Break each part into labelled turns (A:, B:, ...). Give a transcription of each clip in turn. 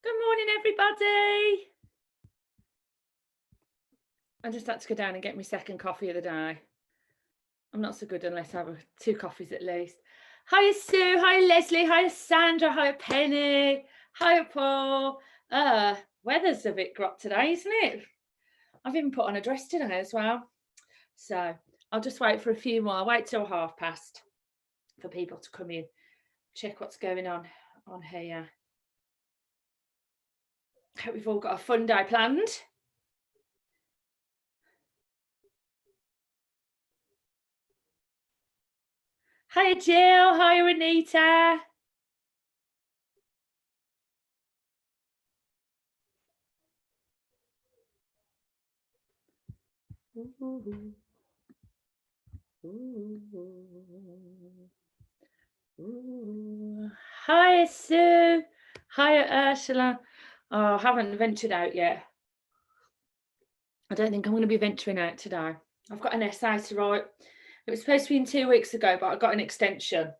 A: Good morning, everybody. I just had to go down and get my second coffee of the day. I'm not so good unless I have 2 coffees at least. Hiya, Sue. Hiya, Leslie. Hiya, Sandra. Hiya, Penny. Hiya, Paul. Weather's a bit grot today, isn't it? I've even put on a dress today as well. So I'll just wait for a few more. I'll wait till past for people to come in, check what's going on here. Hope we've all got a fun day planned. Hiya, Jill. Hiya, Anita. Ooh. Ooh. Hi, Sue. Hi, Ursula. Oh, I haven't ventured out yet. I don't think I'm going to be venturing out today. I've got an essay to write. It was supposed to be in 2 weeks ago, but I got an extension.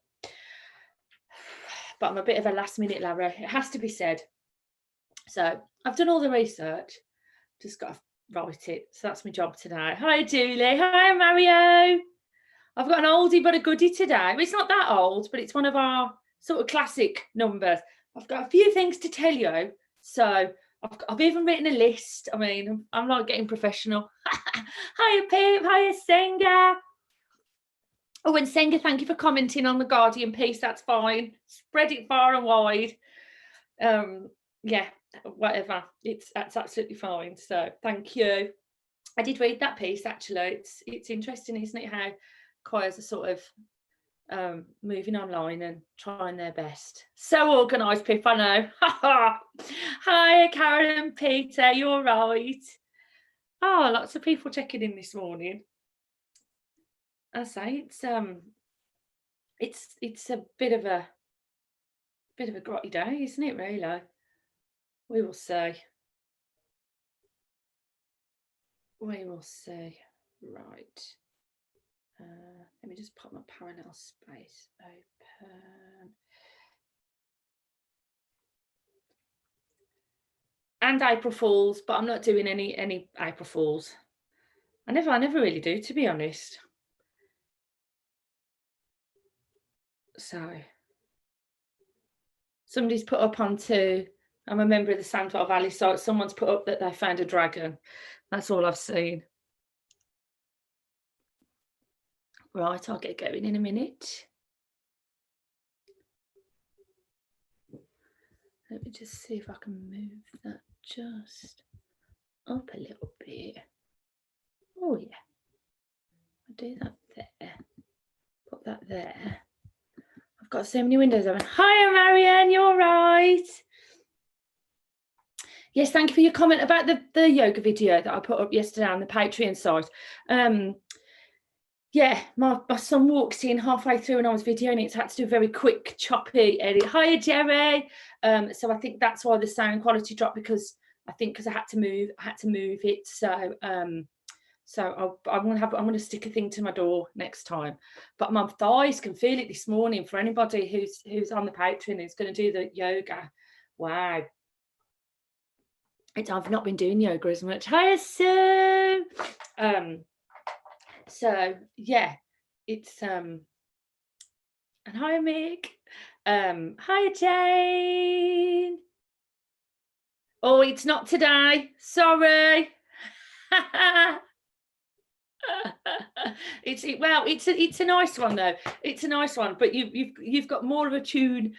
A: But I'm a bit of a last minute Larry. It has to be said. So I've done all the research. Just got to write it. So that's my job today. Hi, Julie. Hi, Mario. I've got an oldie but a goodie today. It's not that old, but it's one of our sort of classic numbers. I've got a few things to tell you. So I've even written a list. I mean, I'm not getting professional. Hiya, Pip. Hiya, Senga. Oh, and Senga, thank you for commenting on the Guardian piece. That's fine. Spread it far and wide. Yeah, whatever. That's absolutely fine. So thank you. I did read that piece actually. It's interesting, isn't it, how choirs are sort of moving online and trying their best. So organised, Pip, I know. Hi, Karen and Peter, you're right. Oh, lots of people checking in this morning. I say it's a bit of a grotty day, isn't it, really? We will see. We will see. Right. Let me just put my parallel space open. And April Fools, but I'm not doing any April Fools. I never really do, to be honest. So somebody's put up onto, I'm a member of the Sandwell Valley, so someone's put up that they found a dragon. That's all I've seen. Right, I'll get going in a minute. Let me just see if I can move that just up a little bit. Oh yeah, I'll do that there. Put that there. I've got so many windows open. Hiya, Marianne, you're right. Yes, thank you for your comment about the yoga video that I put up yesterday on the Patreon site. Yeah, my son walked in halfway through and I was videoing it, so I had to do a very quick, choppy edit. Hiya, Jerry. So I think that's why the sound quality dropped, because I had to move it. So I'm going to stick a thing to my door next time. But my thighs can feel it this morning. For anybody who's on the Patreon who's going to do the yoga, wow. I've not been doing yoga as much. Hiya, Sue. So yeah, it's and hi, Mick. Hi, Jane. Oh, it's not today. Sorry. It's a nice one though. It's a nice one, but you've got more of a tune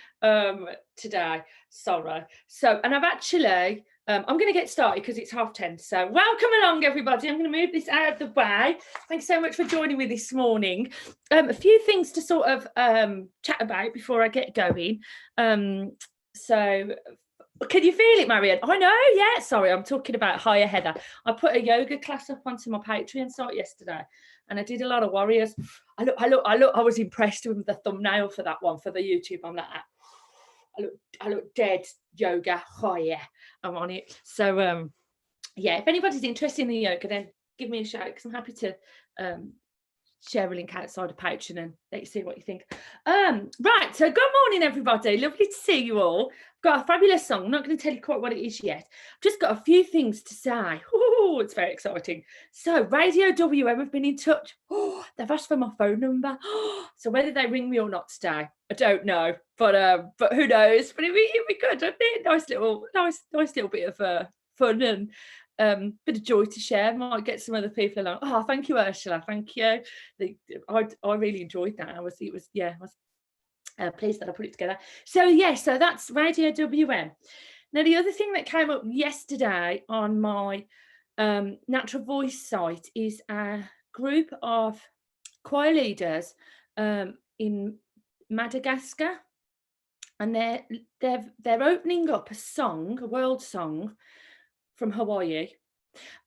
A: today. Sorry. So, and I've actually I'm going to get started because it's 10:30. So welcome along, everybody. I'm going to move this out of the way. Thanks so much for joining me this morning. A few things to sort of chat about before I get going. So can you feel it, Marianne? I know, yeah. Sorry, I'm talking about Hiya Heather. I put a yoga class up onto my Patreon site yesterday, and I did a lot of warriors. I was impressed with the thumbnail for that one for the YouTube. I'm like, I look dead yoga. Oh yeah, I'm on it. So yeah, if anybody's interested in the yoga, then give me a shout because I'm happy to share a link outside of Patreon and let you see what you think. Right, so good morning, everybody. Lovely to see you all. I've got a fabulous song. I'm not going to tell you quite what it is yet. I've just got a few things to say. Ooh, it's very exciting. So Radio WM have been in touch. Oh, they've asked for my phone number. So whether they ring me or not today, I don't know. But who knows? But it'd be good, wouldn't it? Nice little bit of fun and bit of joy to share. Might get some other people along. Oh, thank you, Ursula. Thank you. I really enjoyed that. I was pleased that I put it together. So so that's Radio WM. Now the other thing that came up yesterday on my Natural Voice site is a group of choir leaders in Madagascar, and they're opening up a world song from Hawaii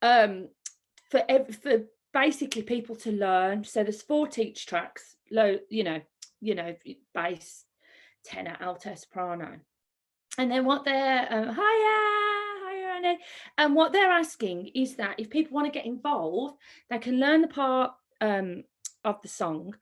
A: for basically people to learn. So there's 4 teach tracks, low, bass, tenor, alto, soprano, and then what they're higher, Annie. And what they're asking is that if people want to get involved, they can learn the part of the song,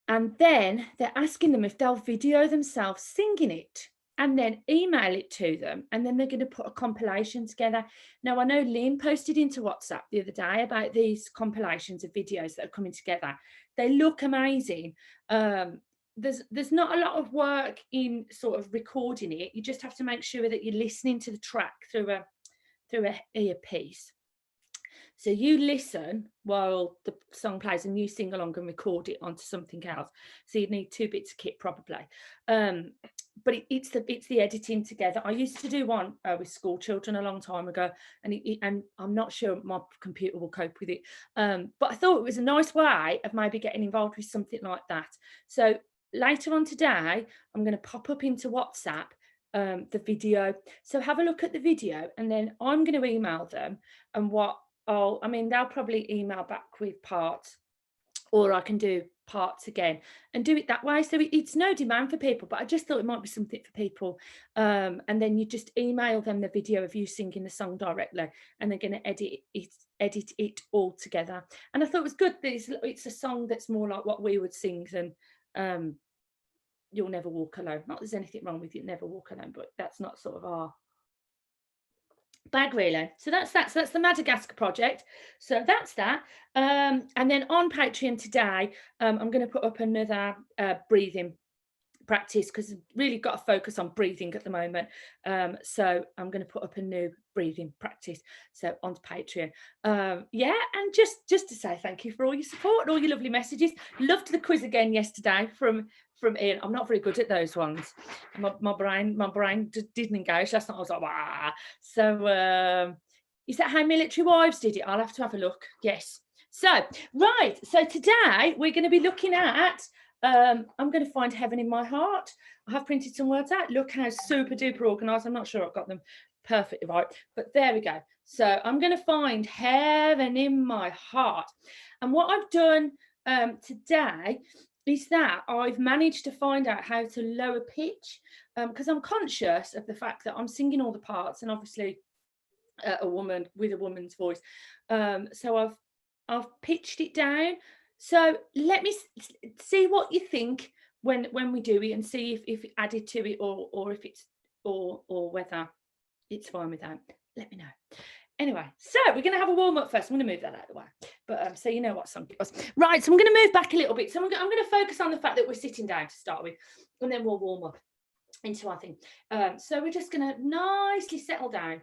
A: and then they're asking them if they'll video themselves singing it and then email it to them, and then they're going to put a compilation together. Now, I know Lynn posted into WhatsApp the other day about these compilations of videos that are coming together. They look amazing. There's not a lot of work in sort of recording it. You just have to make sure that you're listening to the track through a earpiece. So you listen while the song plays and you sing along and record it onto something else. So you need 2 bits of kit probably. But it's the editing together. I used to do one with school children a long time ago, and I'm not sure my computer will cope with it. But I thought it was a nice way of maybe getting involved with something like that. So later on today, I'm going to pop up into WhatsApp the video. So have a look at the video, and then I'm going to email them. And they'll probably email back with parts, or I can do parts again and do it that way. So it's no demand for people, but I just thought it might be something for people. And then you just email them the video of you singing the song directly, and they're going to edit it all together. And I thought it was good that it's a song that's more like what we would sing than You'll Never Walk Alone. Not there's anything wrong with You'll Never Walk Alone, but that's not sort of our bag really. So that's the Madagascar project. So that's that. And then on Patreon today, I'm going to put up another breathing practice, because I've really got to focus on breathing at the moment. So I'm going to put up a new breathing practice, so onto Patreon. And just to say thank you for all your support and all your lovely messages. Loved the quiz again yesterday from Ian. I'm not very good at those ones. My brain didn't engage last night. I was like, wow. So is that how Military Wives did it? I'll have to have a look. Yes. So right. So today we're going to be looking at I'm going to find heaven in my heart. I have printed some words out. Look how super duper organised. I'm not sure I've got them perfectly right, but there we go. So I'm going to find heaven in my heart. And what I've done today is that I've managed to find out how to lower pitch, because I'm conscious of the fact that I'm singing all the parts, and obviously a woman with a woman's voice. So I've pitched it down. So let me see what you think when we do it, and see if it added to it, or if it's or whether it's fine with that. Let me know. Anyway, so we're going to have a warm up first. I'm going to move that out of the way, but so you know what song it was. Right, so I'm going to move back a little bit. So I'm going to focus on the fact that we're sitting down to start with, and then we'll warm up into our thing. So we're just going to nicely settle down.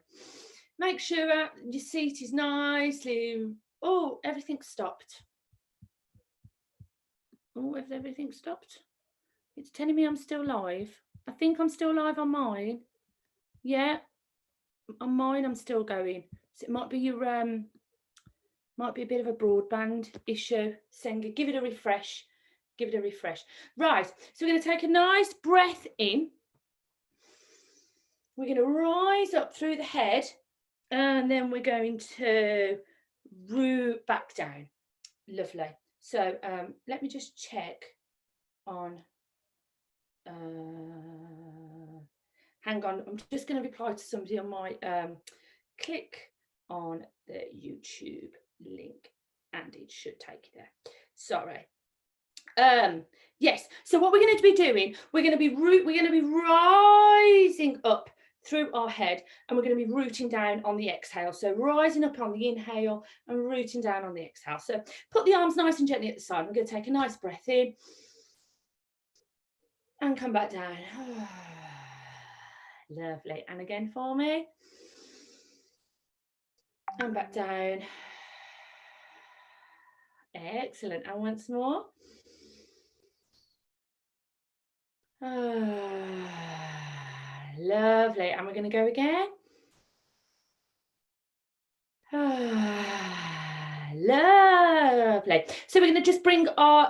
A: Make sure your seat is nicely. Oh, everything's stopped. Oh, has everything stopped? It's telling me I'm still live. I think I'm still live on mine. Yeah, on mine I'm still going. So it might be your might be a bit of a broadband issue. Senga, give it a refresh. Give it a refresh. Right, so we're going to take a nice breath in. We're going to rise up through the head, and then we're going to root back down. Lovely. So let me just check on. Hang on, I'm just going to reply to somebody on my click on the YouTube link, and it should take you there. Sorry. Yes. So what we're going to be doing, we're going to be rising up through our head, and we're going to be rooting down on the exhale. So rising up on the inhale and rooting down on the exhale. So put the arms nice and gently at the side. We're going to take a nice breath in and come back down. Lovely. And again for me. And back down. Excellent. And once more. Lovely. And we're going to go again. Lovely. So we're going to just bring our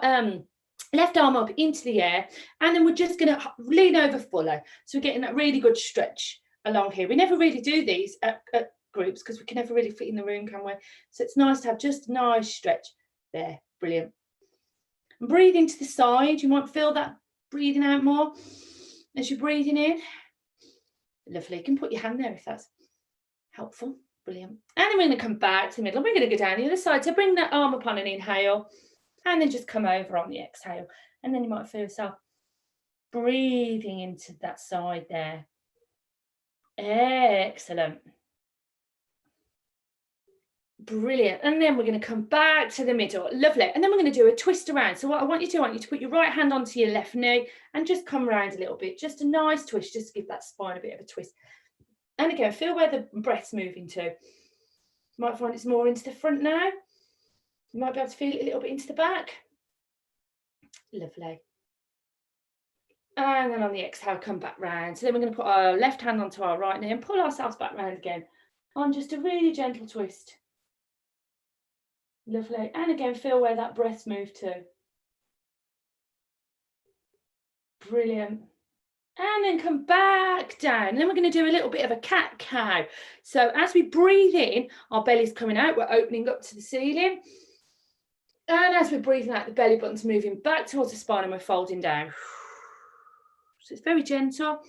A: left arm up into the air, and then we're just going to lean over fuller. So we're getting that really good stretch along here. We never really do these at groups because we can never really fit in the room, can we? So it's nice to have just a nice stretch there. Brilliant. And breathing to the side. You might feel that breathing out more as you're breathing in. Lovely. You can put your hand there if that's helpful. Brilliant. And then we're going to come back to the middle. We're going to go down the other side. So bring that arm up on an inhale, and then just come over on the exhale. And then you might feel yourself breathing into that side there. Excellent. Brilliant. And then we're going to come back to the middle. Lovely. And then we're going to do a twist around. So what I want you to put your right hand onto your left knee and just come around a little bit. Just a nice twist, just to give that spine a bit of a twist. And again, feel where the breath's moving to. You might find it's more into the front now. You might be able to feel it a little bit into the back. Lovely. And then on the exhale, come back round. So then we're going to put our left hand onto our right knee and pull ourselves back round again on just a really gentle twist. Lovely. And again, feel where that breath's moved to. Brilliant. And then come back down. And then we're going to do a little bit of a cat-cow. So as we breathe in, our belly's coming out. We're opening up to the ceiling. And as we're breathing out, the belly button's moving back towards the spine and we're folding down. So it's very gentle.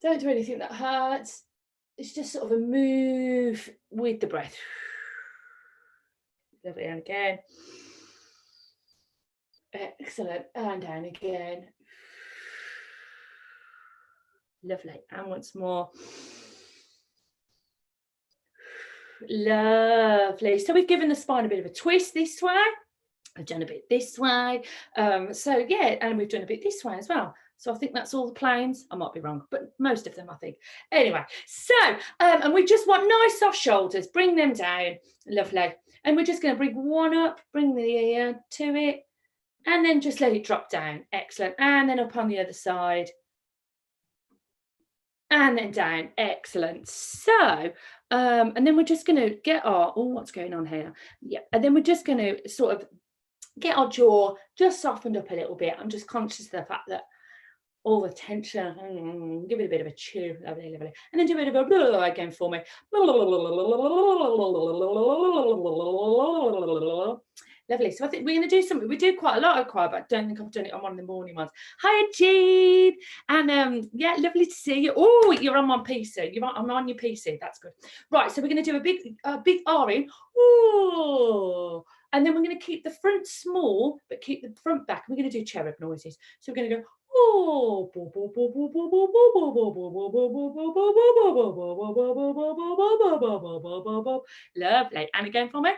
A: Don't do anything that hurts. It's just sort of a move with the breath. Lovely. And again. Excellent. And down again. Lovely. And once more. Lovely. So we've given the spine a bit of a twist this way. I've done a bit this way. So yeah, and we've done a bit this way as well. So I think that's all the planes. I might be wrong, but most of them, I think. Anyway, so, and we just want nice soft shoulders. Bring them down. Lovely. And we're just going to bring one up, bring the ear to it, and then just let it drop down. Excellent. And then up on the other side. And then down. Excellent. So, and then we're just going to get our, oh, what's going on here? Yeah. And then we're just going to sort of get our jaw just softened up a little bit. I'm just conscious of the fact that all the tension, give it a bit of a chew, lovely, lovely. And then do a bit of a blah again for me. Lovely. So I think we're going to do something. We do quite a lot of choir, but I don't think I've done it on one of the morning ones. Hi, Jean. And yeah, lovely to see you. Oh, you're on my PC. I'm on your PC. That's good. Right. So we're going to do a big R in. Ooh. And then we're going to keep the front small, but keep the front back. We're going to do cherub noises. So we're going to go, oh, lovely. And again for me.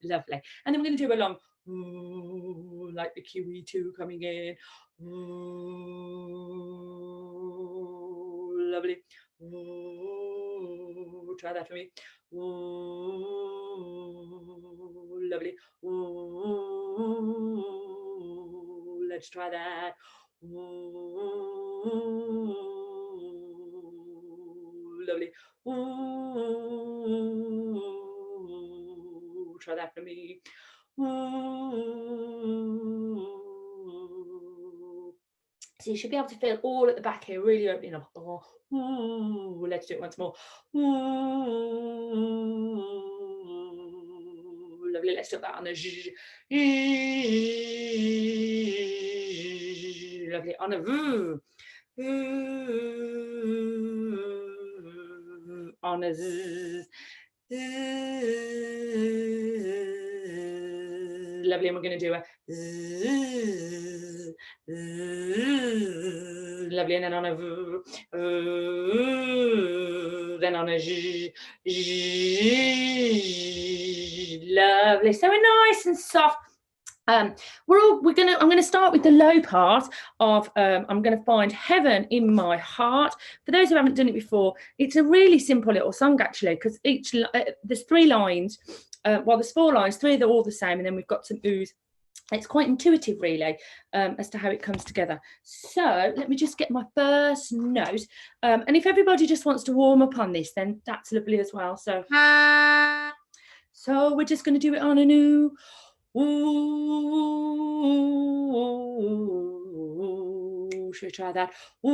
A: Lovely. And then we're going to do a long, like the QE2 coming in. Lovely. Ooh, try that for me. Ooh, lovely. Ooh, let's try that. Ooh, lovely. Ooh, try that for me. Ooh. So you should be able to feel all at the back here, really opening up. Oh, ooh, let's do it once more. Ooh, lovely. Let's do that on the lovely on the on a z. Lovely, and we're going to do a lovely, and then on a then on a lovely. So we're nice and soft. I'm going to start with the low part of I'm going to find heaven in my heart. For those who haven't done it before, it's a really simple little song actually, because there's 3 lines. There's 4 lines, 3 of them all the same, and then we've got some oohs. It's quite intuitive really, as to how it comes together. So let me just get my first note, and if everybody just wants to warm up on this, then that's lovely as well. So we're just going to do it on an ooh. Ooh, should we try that? Ooh,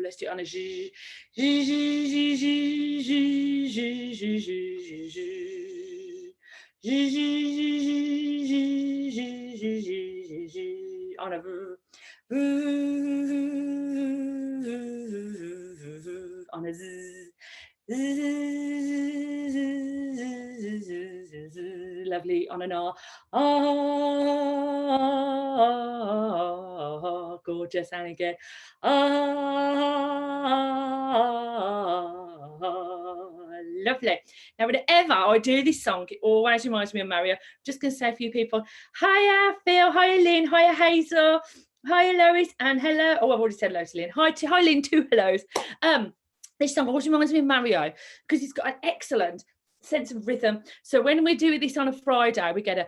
A: let's do it on a z. On a on a z. Lovely, on an R. Ah, gorgeous, and again. Ah, lovely. Now, whenever I do this song, it always reminds me of Mario. I'm just going to say a few people. Hiya, Phil. Hiya, Lynn. Hiya, Hazel. Hiya, Lois. And hello. Oh, I've already said hello to Lynn. Hi, Lynn. 2 hellos. This song always reminds me of Mario because it's got an excellent sense of rhythm. So when we do this on a Friday, we get a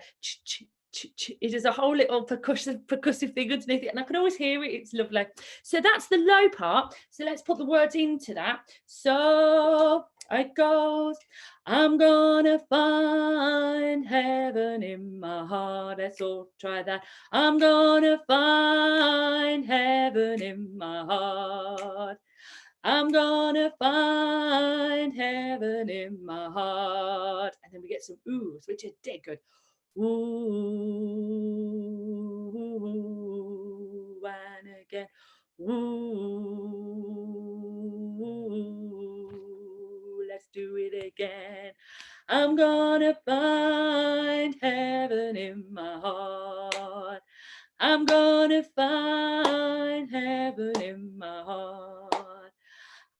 A: it is a whole little percussive thing underneath it, and I can always hear it. It's lovely. So that's the low part. So let's put the words into that. So it goes. I'm gonna find heaven in my heart. Let's all try that. I'm gonna find heaven in my heart. I'm gonna find heaven in my heart. And then we get some oohs, which are dead good. Ooh, and again. Ooh, let's do it again. I'm gonna find heaven in my heart. I'm gonna find heaven in my heart.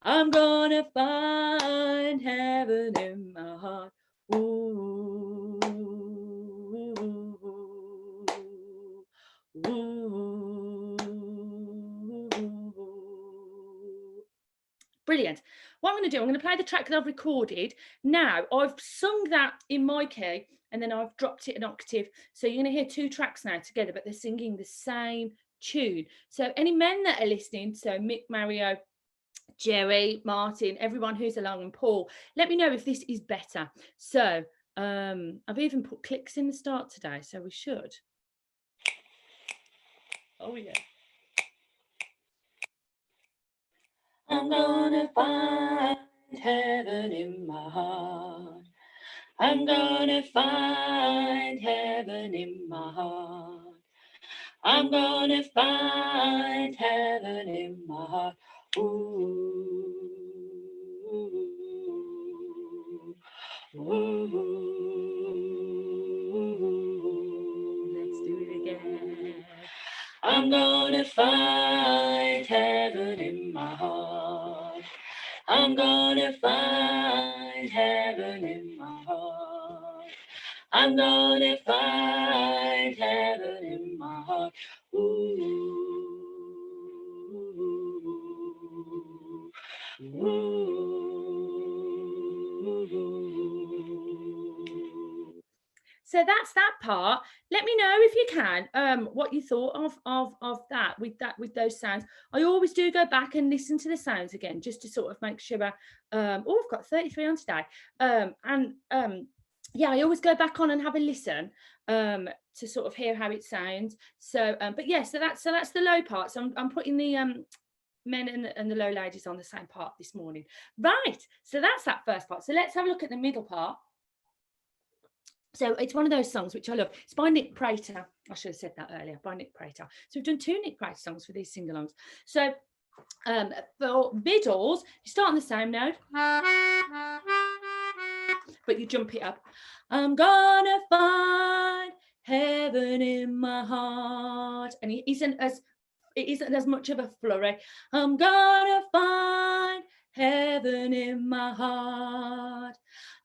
A: I'm gonna find heaven in my heart. Ooh, ooh, ooh. Brilliant. What I'm going to do, I'm going to play the track that I've recorded. Now, I've sung that in my key, and then I've dropped it an octave. So you're going to hear 2 tracks now together, but they're singing the same tune. So any men that are listening, so Mick, Mario, Jerry, Martin, everyone who's along, and Paul, let me know if this is better. So I've even put clicks in the start today, so we should. Oh yeah. I'm gonna find heaven in my heart. I'm gonna find heaven in my heart. I'm gonna find heaven in my heart. Ooh, ooh, let's do it again. I'm gonna find heaven in my heart. I'm gonna find heaven in my heart. I'm gonna find heaven in my heart. Ooh, ooh. So that's that part. Let me know if you can what you thought of that with those sounds. I always do go back and listen to the sounds again just to sort of make sure. I've got 33 on today, yeah, I always go back on and have a listen to sort of hear how it sounds. So but yeah, so that's the low part. So I'm putting the men and the low ladies on the same part this morning. Right, so that's that first part. So let's have a look at the middle part. So it's one of those songs which I love. It's by Nick Prater. I should have said that earlier, by Nick Prater. So we've done 2 Nick Prater songs for these sing-alongs. So For middles, you start on the same note, but you jump it up. I'm gonna find heaven in my heart, and it isn't as much of a flurry. I'm gonna find heaven in my heart.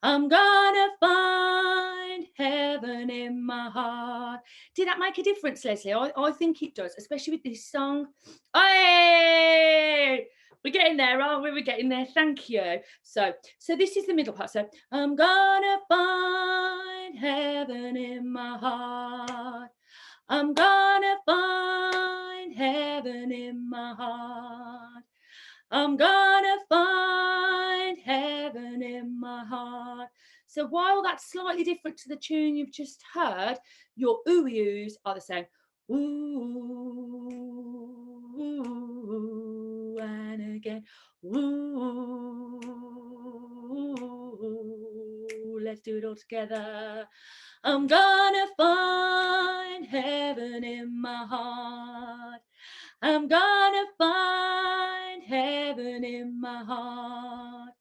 A: I'm gonna find heaven in my heart. Did that make a difference, Leslie? I think it does, especially with this song. Hey, we're getting there, aren't we? We're getting there. Thank you. So this is the middle part. So I'm gonna find heaven in my heart. I'm gonna find heaven in my heart. I'm gonna find heaven in my heart. So while that's slightly different to the tune you've just heard, your ooh-oohs are the same. Ooh, and again. Ooh, let's do it all together. I'm gonna find heaven in my heart. I'm gonna find heaven in my heart.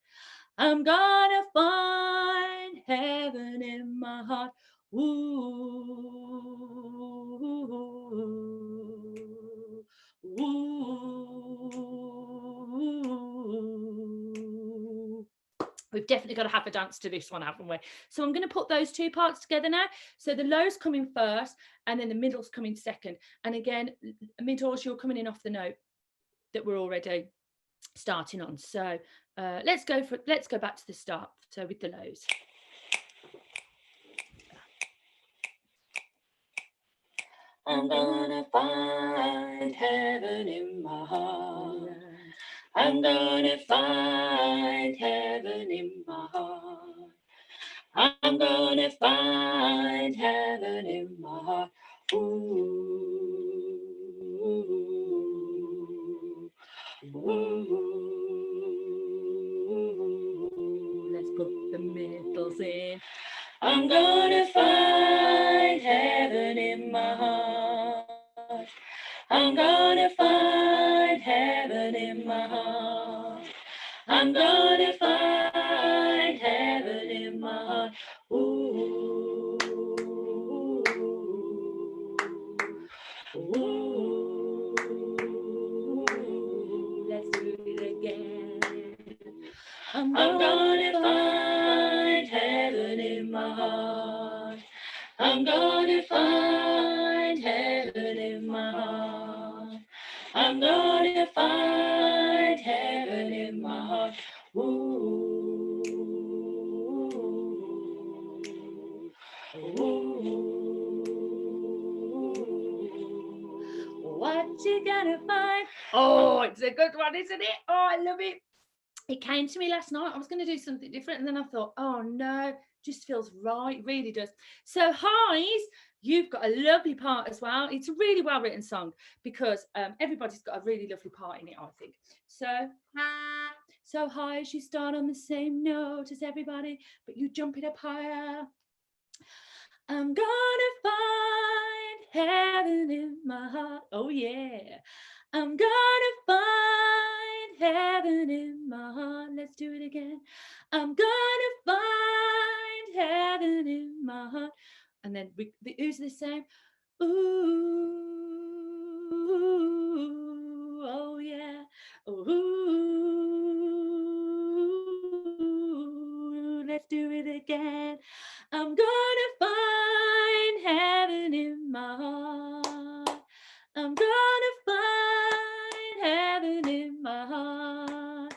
A: I'm gonna find heaven in my heart. Ooh, ooh. We've definitely got to have a dance to this one, haven't we? So I'm going to put those two parts together now. So the lows come in first, and then the middles come in second. And again, middles, you're coming in off the note that we're already starting on. So let's go back to the start. So with the lows. I'm gonna find heaven in my heart. I'm gonna find heaven in my heart. I'm gonna find heaven in my heart. Ooh, ooh. Let's put the middles in. I'm gonna find heaven in my heart. I'm gonna find heaven in my heart. I'm gonna find heaven in my heart. Ooh, ooh, let's do it again. I'm gonna find heaven in my heart. I'm gonna find heaven in my heart. I'm gonna find heaven in my heart. Ooh, ooh. What you gonna find? Oh, it's a good one, isn't it? Oh, I love it. It came to me last night. I was going to do something different, and then I thought, oh no, just feels right. Really does. So highs, you've got a lovely part as well. It's a really well written song because everybody's got a really lovely part in it, I think. So highs, you start on the same note as everybody, but you jump it up higher. I'm gonna find heaven in my heart. Oh yeah. I'm gonna find heaven in my heart. Let's do it again. I'm gonna find heaven in my heart. And then the oohs are the same. Ooh, oh yeah. Ooh, let's do it again. I'm gonna find heaven in my heart. I'm gonna find heaven in my heart.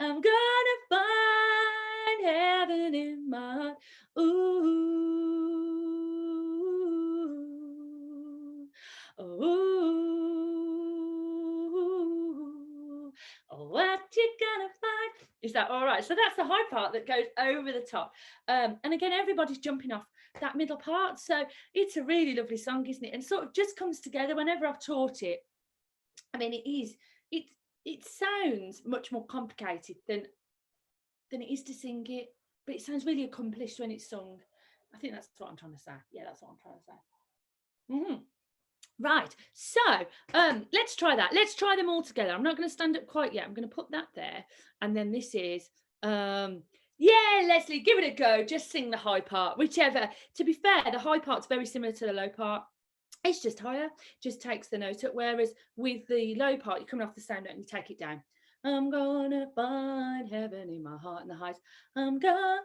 A: I'm gonna find heaven in my heart. Ooh, ooh, what you gonna find? Is that all right? So that's the high part that goes over the top. And again, everybody's jumping off that middle part. So it's a really lovely song, isn't it? And sort of just comes together whenever I've taught it. I mean, it sounds much more complicated than it is to sing it, but it sounds really accomplished when it's sung. I think that's what I'm trying to say. Yeah, that's what I'm trying to say. Right, so let's try that. Let's try them all together. I'm not going to stand up quite yet. I'm going to put that there. And then this is, yeah, Leslie, give it a go. Just sing the high part, whichever. To be fair, the high part's very similar to the low part. It's just higher, just takes the note up. Whereas with the low part, you're coming off the same note and you take it down. I'm gonna find heaven in my heart. And the highs, I'm gonna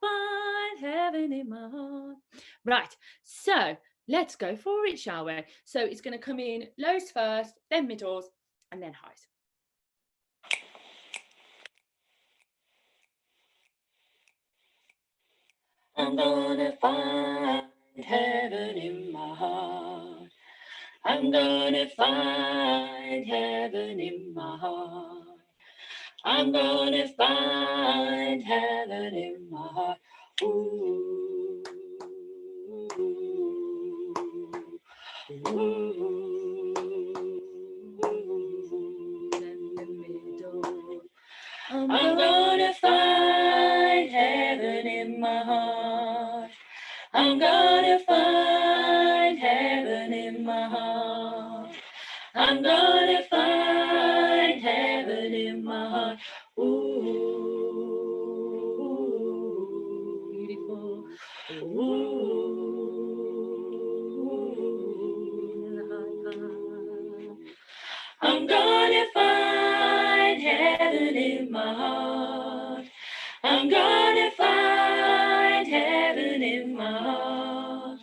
A: find heaven in my heart. Right, so let's go for it, shall we? So it's going to come in lows first, then middles, and then highs. I'm gonna find heaven in my heart. I'm gonna find heaven in my heart. I'm gonna find heaven in my heart. Ooh, ooh, ooh, in the middle. I'm gonna find heaven in my heart. I'm gonna find heaven in my heart. I'm gonna find heaven in my heart. Ooh, beautiful. Ooh, I'm gonna find heaven in my heart. I'm gonna find heaven in my heart.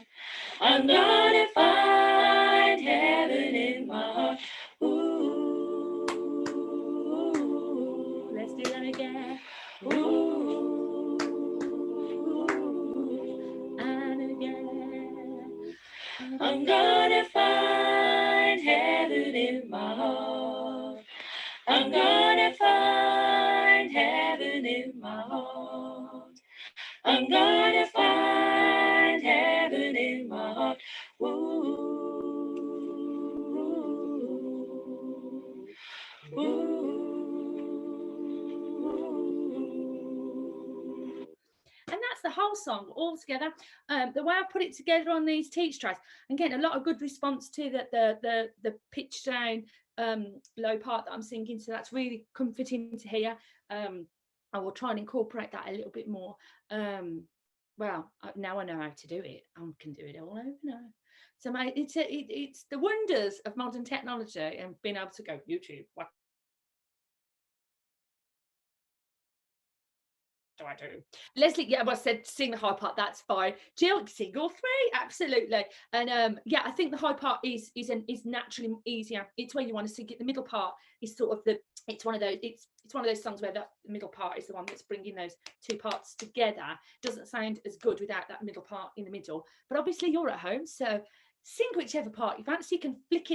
A: I'm gonna find heaven in my heart. Ooh, let's do that again. Ooh, and again. I'm gonna find heaven in my heart. I'm gonna find heaven in my heart. I'm gonna find heaven in my heart. Ooh, ooh. And that's the whole song all together. The way I put it together on these teach tracks, I'm getting a lot of good response to the pitch down low part that I'm singing. So that's really comforting to hear. I will try and incorporate that a little bit more. Well, now I know how to do it. I can do it all over now. So it's the wonders of modern technology and being able to go YouTube. What do I do? Leslie, yeah, well, I said sing the high part. That's fine. Jill, sing all three, absolutely. And yeah, I think the high part is naturally easier. It's where you want to sing it. The middle part is sort of it's one of those songs where the middle part is the one that's bringing those two parts together. Doesn't sound as good without that middle part in the middle. But obviously you're at home, so sing whichever part you fancy. You can flick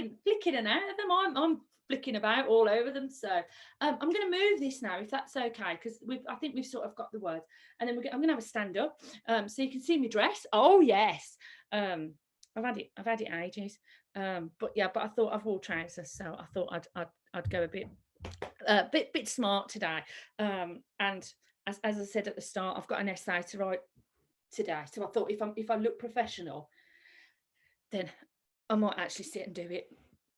A: in and out of them. I'm flicking about all over them. So I'm going to move this now, if that's okay, because I think we've sort of got the words. And then I'm going to have a stand up, so you can see my dress. Oh yes, I've had it ages. But yeah, but I thought I've wore trousers, so I thought I'd go a bit smart today. And as I said at the start, I've got an essay to write today, so I thought if I look professional, then I might actually sit and do it,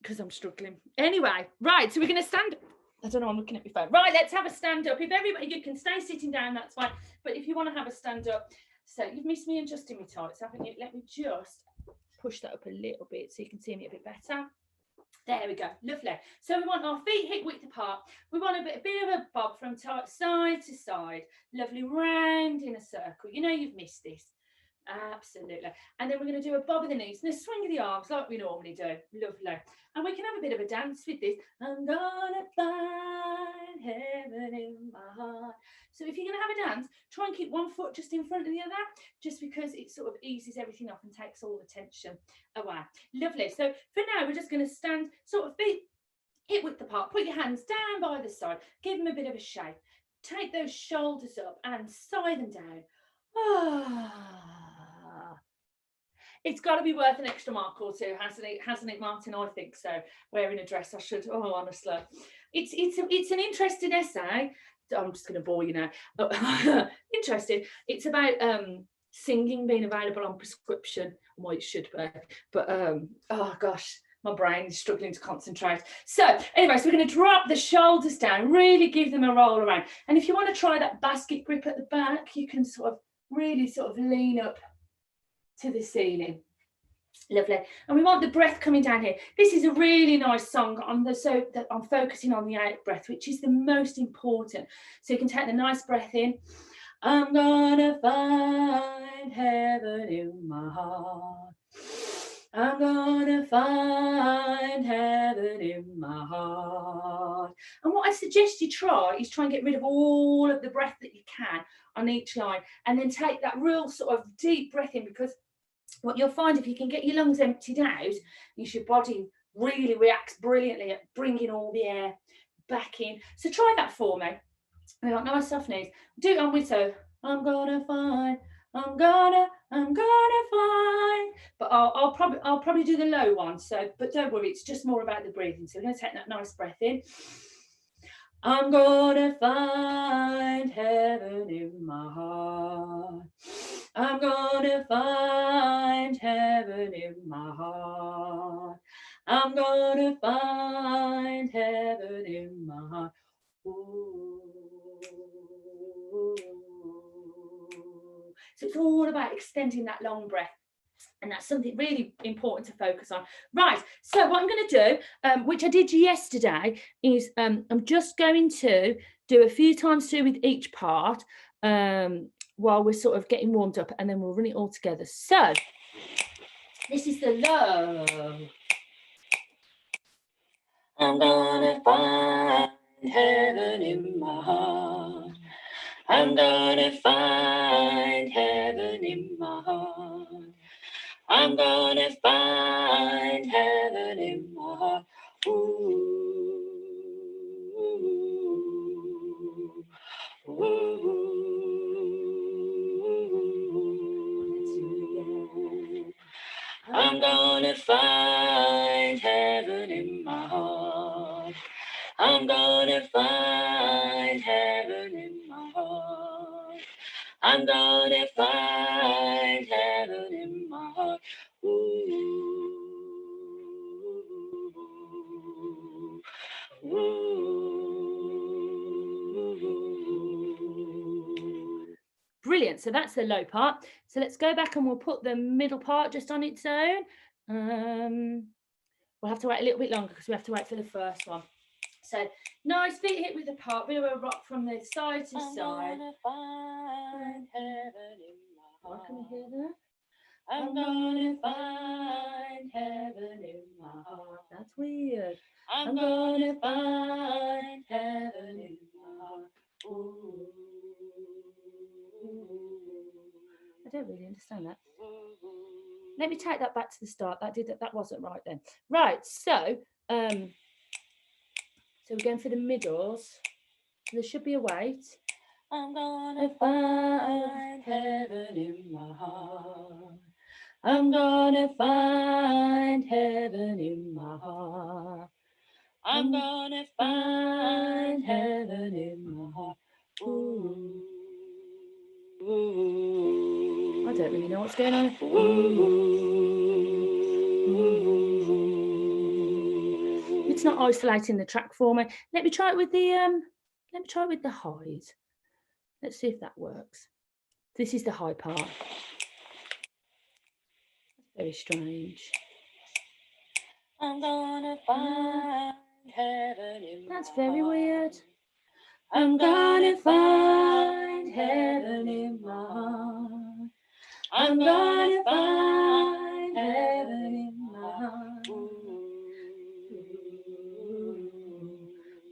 A: because I'm struggling. Anyway, right, so we're going to stand up. I don't know, I'm looking at my phone. Right, let's have a stand up. If everybody, you can stay sitting down, that's fine. But if you want to have a stand up, so you've missed me adjusting my tights, haven't you? Let me just push that up a little bit so you can see me a bit better. There we go, lovely. So we want our feet hip width apart. We want a bit of a bob from side to side. Lovely, round in a circle. You know you've missed this. Absolutely. And then we're going to do a bob of the knees and a swing of the arms like we normally do. Lovely. And we can have a bit of a dance with this. I'm gonna find heaven in my heart. So if you're going to have a dance, try and keep one foot just in front of the other, just because it sort of eases everything off and takes all the tension away. Lovely. So for now, we're just going to stand sort of feet hip width apart. Put your hands down by the side. Give them a bit of a shake. Take those shoulders up and sigh them down. It's got to be worth an extra mark or two, hasn't it, Martin? I think so. Wearing a dress, I should. Oh, honestly, it's an interesting essay. I'm just going to bore you now. Interesting. It's about singing being available on prescription. Well, it should be, but oh gosh, my brain is struggling to concentrate. So anyway, so we're going to drop the shoulders down, really give them a roll around. And if you want to try that basket grip at the back, you can sort of really sort of lean up to the ceiling. Lovely. And we want the breath coming down here. This is a really nice song so that I'm focusing on the out breath, which is the most important. So you can take the nice breath in. I'm gonna find heaven in my heart. I'm gonna find heaven in my heart. And what I suggest you try is try and get rid of all of the breath that you can on each line, and then take that real sort of deep breath in, because what you'll find, if you can get your lungs emptied out, is your body really reacts brilliantly at bringing all the air back in. So try that for me. We got nice soft knees. Do it on whistle. I'm gonna find. I'm gonna find. But I'll probably do the low one. So, but don't worry, it's just more about the breathing. So we're gonna take that nice breath in. I'm gonna find heaven in my heart. I'm gonna find heaven in my heart. I'm gonna find heaven in my heart. Ooh. So it's all about extending that long breath. And that's something really important to focus on. Right, so what I'm going to do, which I did yesterday, is I'm just going to do a few times through with each part while we're sort of getting warmed up, and then we'll run it all together. So this is the low. I'm gonna find heaven in my heart. I'm gonna find heaven in my heart. I'm gonna find heaven in my heart. Ooh, ooh, ooh. I'm gonna find heaven in my heart. I'm gonna find heaven in my heart. I'm gonna find heaven in my heart. Ooh, ooh. Brilliant. So that's the low part. So let's go back and we'll put the middle part just on its own. We'll have to wait a little bit longer because we have to wait for the first one. So nice feet hit with the part, bit of a rock from the side to side. Find heaven in my heart. Can you hear that? I'm gonna find heaven in my heart. That's weird. I'm gonna find heaven in my heart. Ooh. I don't really understand that. Let me take that back to the start. That wasn't right then. Right, so we're going for the middles. There should be a weight. I'm gonna find heaven in my heart. I'm gonna find heaven in my heart. I'm gonna find heaven in my heart. Ooh. Ooh. I don't really know what's going on. Ooh. It's not isolating the track for me. Let me try it with the highs. Let's see if that works. This is the high part. That's very strange. I'm gonna find heaven in my heart. That's very weird. I'm gonna find heaven in my heart. I'm gonna find heaven in my heart.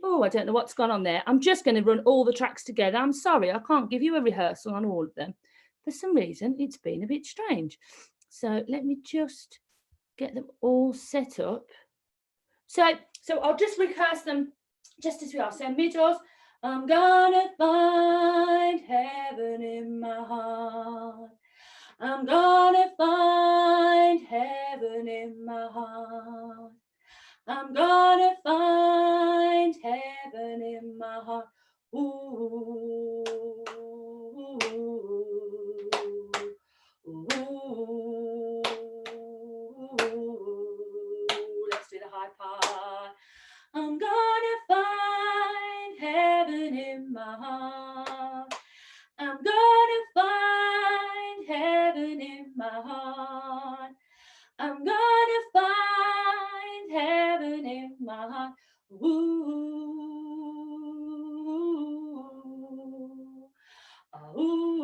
A: Oh, I don't know what's gone on there. I'm just going to run all the tracks together. I'm sorry, I can't give you a rehearsal on all of them. For some reason, it's been a bit strange. So let me just get them all set up. So I'll just rehearse them just as we are. So middles. I'm gonna find heaven in my heart. I'm gonna find heaven in my heart. I'm gonna find heaven in my heart. Ooh, ooh, ooh, my heart. I'm gonna find heaven in my heart. I'm gonna find heaven in my heart. Ooh, ooh,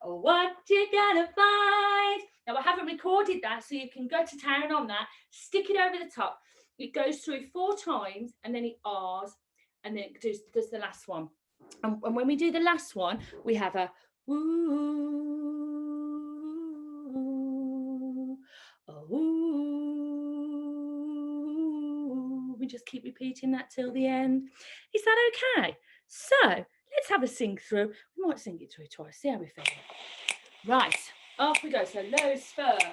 A: what you gonna find? Now I haven't recorded that, so you can go to town on that. Stick it over the top. It goes through 4 times, and then it R's, and then it does the last one. And when we do the last one, we have a ooh, ooh. We just keep repeating that till the end. Is that okay? So let's have a sing through. We might sing it through twice, see how we feel. Right, off we go. So Lowe's first.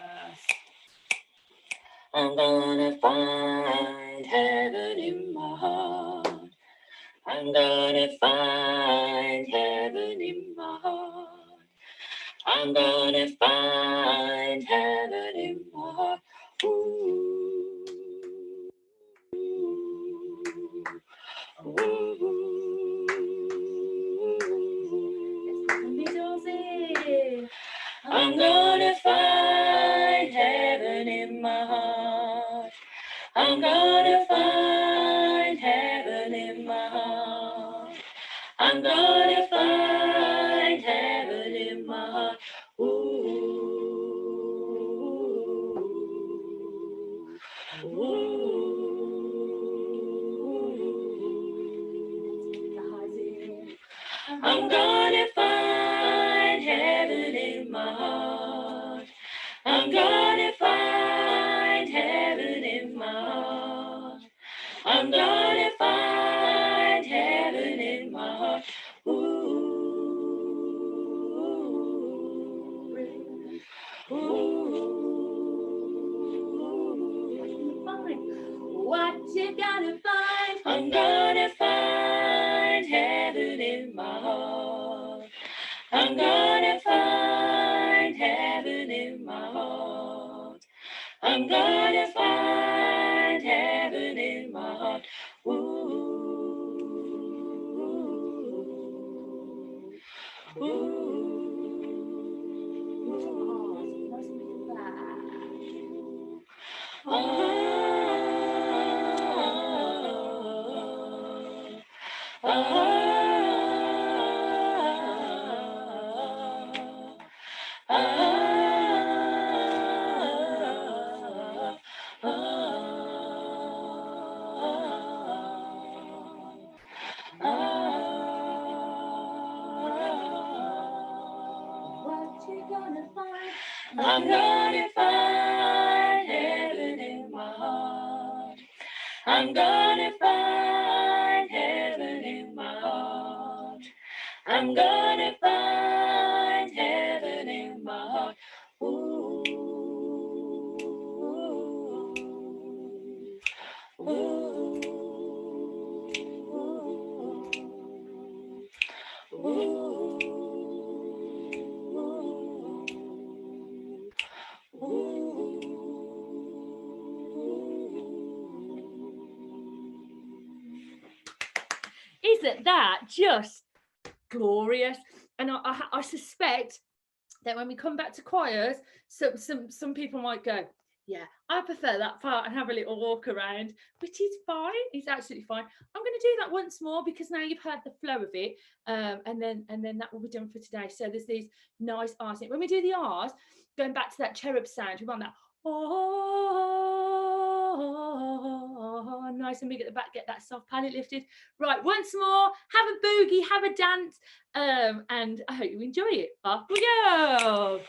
A: I'm gonna find heaven in my heart. I'm gonna find heaven in my heart. I'm gonna find heaven in my heart. Ooh, ooh, ooh. I'm gonna find heaven in my heart. I'm gonna find heaven in my heart. I'm gonna find heaven in my heart. Ooh, ooh. I'm gonna find heaven in my heart. I'm gonna find heaven in my heart. I'm gonna find heaven in my heart. Ooh, what you gonna find? I'm gonna find heaven in my heart. I'm gonna find heaven in my heart. I'm gonna find heaven in my heart. Ooh, ooh. I'm gonna find heaven in my heart. I'm gonna find heaven in my heart. I'm gonna find heaven in my heart. Ooh, ooh, ooh, ooh. Isn't that just glorious? And I suspect that when we come back to choirs, some people might go, yeah, I prefer that part and have a little walk around, which is fine. It's absolutely fine. I'm going to do that once more because now you've heard the flow of it, and then that will be done for today. So there's these nice R's. When we do the R's, going back to that cherub sound, we want that oh, nice and big at the back, get that soft palate lifted. Right, once more, have a boogie, have a dance, and I hope you enjoy it. Off we go.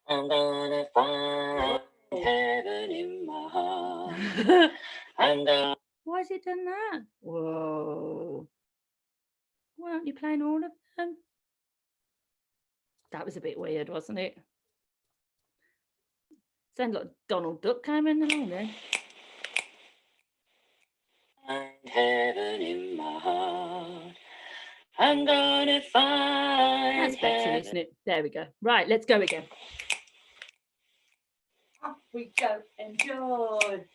A: I'm gonna find heaven in my heart. Why has it done that? Whoa. Why aren't you playing all of them? That was a bit weird, wasn't it? Sounded like Donald Duck came in along then. Find heaven in my heart. I'm gonna find. That's better, isn't it? There we go. Right, let's go again. Off we go, enjoy.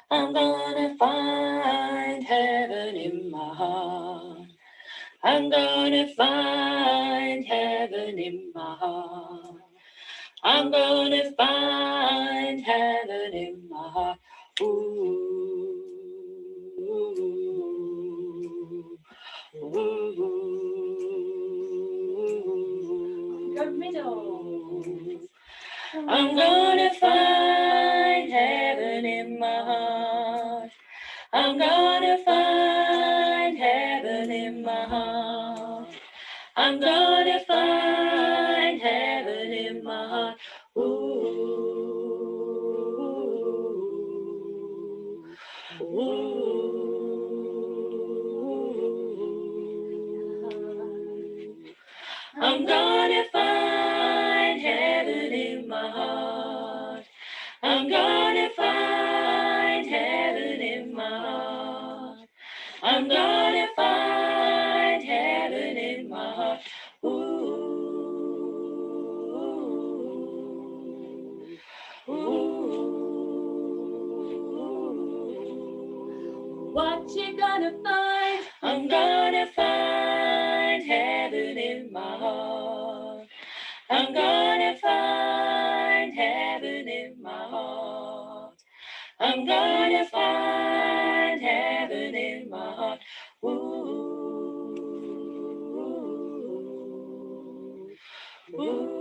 B: I'm gonna find heaven in my heart. I'm gonna find heaven in my heart. I'm gonna find heaven in my heart. Ooh, ooh, ooh.
A: Go middle.
B: I'm gonna find heaven in my heart. I'm gonna find heaven in my heart. I'm gonna find heaven in my heart. Ooh, ooh. I'm gonna find heaven in my heart. I'm gonna find heaven in my heart. I'm gonna find heaven in my heart. Ooh, ooh.
A: What you gonna find?
B: I'm gonna find heaven in my heart. I'm gonna find heaven in my heart. I'm gonna find heaven in my heart. Ooh, ooh, ooh.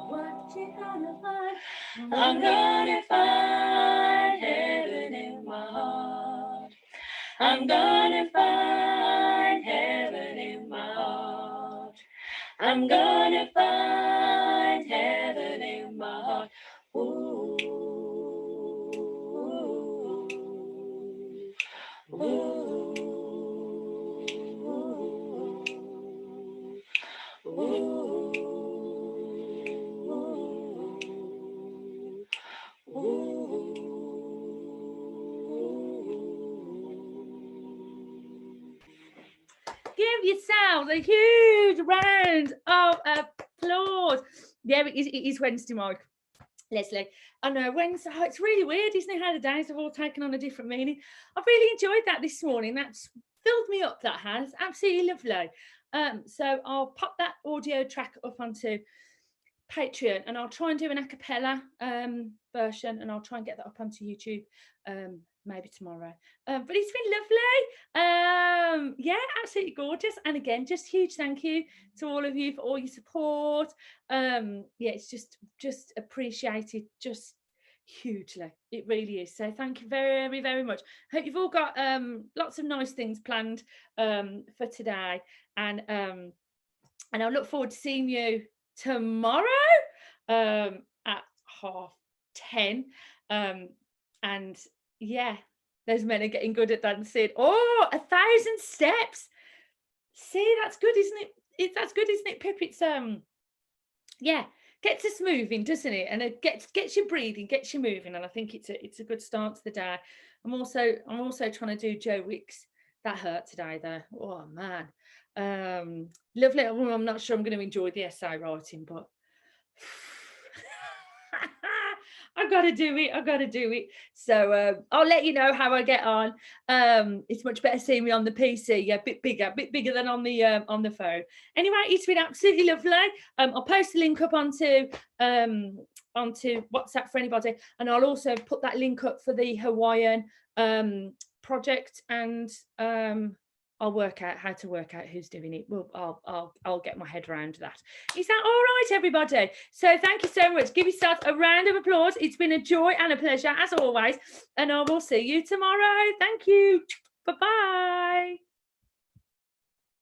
A: What you gonna find?
B: I'm gonna find heaven in my heart. I'm gonna find heaven in my heart. I'm gonna find heaven in my heart. Ooh, ooh, ooh, ooh, ooh.
A: Give yourselves a huge round of applause. Yeah, it is Wednesday, Mike. Leslie, I know Wednesday. Oh, it's really weird, isn't it? How the days have all taken on a different meaning. I've really enjoyed that this morning. That's filled me up. That has absolutely lovely. So I'll pop that audio track up onto Patreon, and I'll try and do an a cappella version, and I'll try and get that up onto YouTube maybe tomorrow. But it's been lovely. Yeah, absolutely gorgeous. And again, just huge thank you to all of you for all your support. Yeah, it's just appreciated just hugely. It really is. So thank you very, very much. Hope you've all got lots of nice things planned for today, and I'll look forward to seeing you tomorrow at 10:30. And yeah, those men are getting good at dancing. Oh, 1,000 steps. See, that's good, isn't it? That's good, isn't it, Pip? It's yeah, gets us moving, doesn't it? And it gets you breathing, gets you moving. And I think it's a good start to the day. I'm also trying to do Joe Wicks. That hurt today though. Oh man. Lovely. I'm not sure I'm going to enjoy the essay writing, but I've got to do it. So I'll let you know how I get on. It's much better seeing me on the PC, a bit bigger than on the phone. Anyway, it's been absolutely lovely. I'll post the link up onto WhatsApp for anybody, and I'll also put that link up for the Hawaiian project, and I'll work out how to work out who's doing it. Well, I'll get my head around that. Is that all right, everybody? So thank you so much. Give yourself a round of applause. It's been a joy and a pleasure as always, and I will see you tomorrow. Thank you. Bye-bye.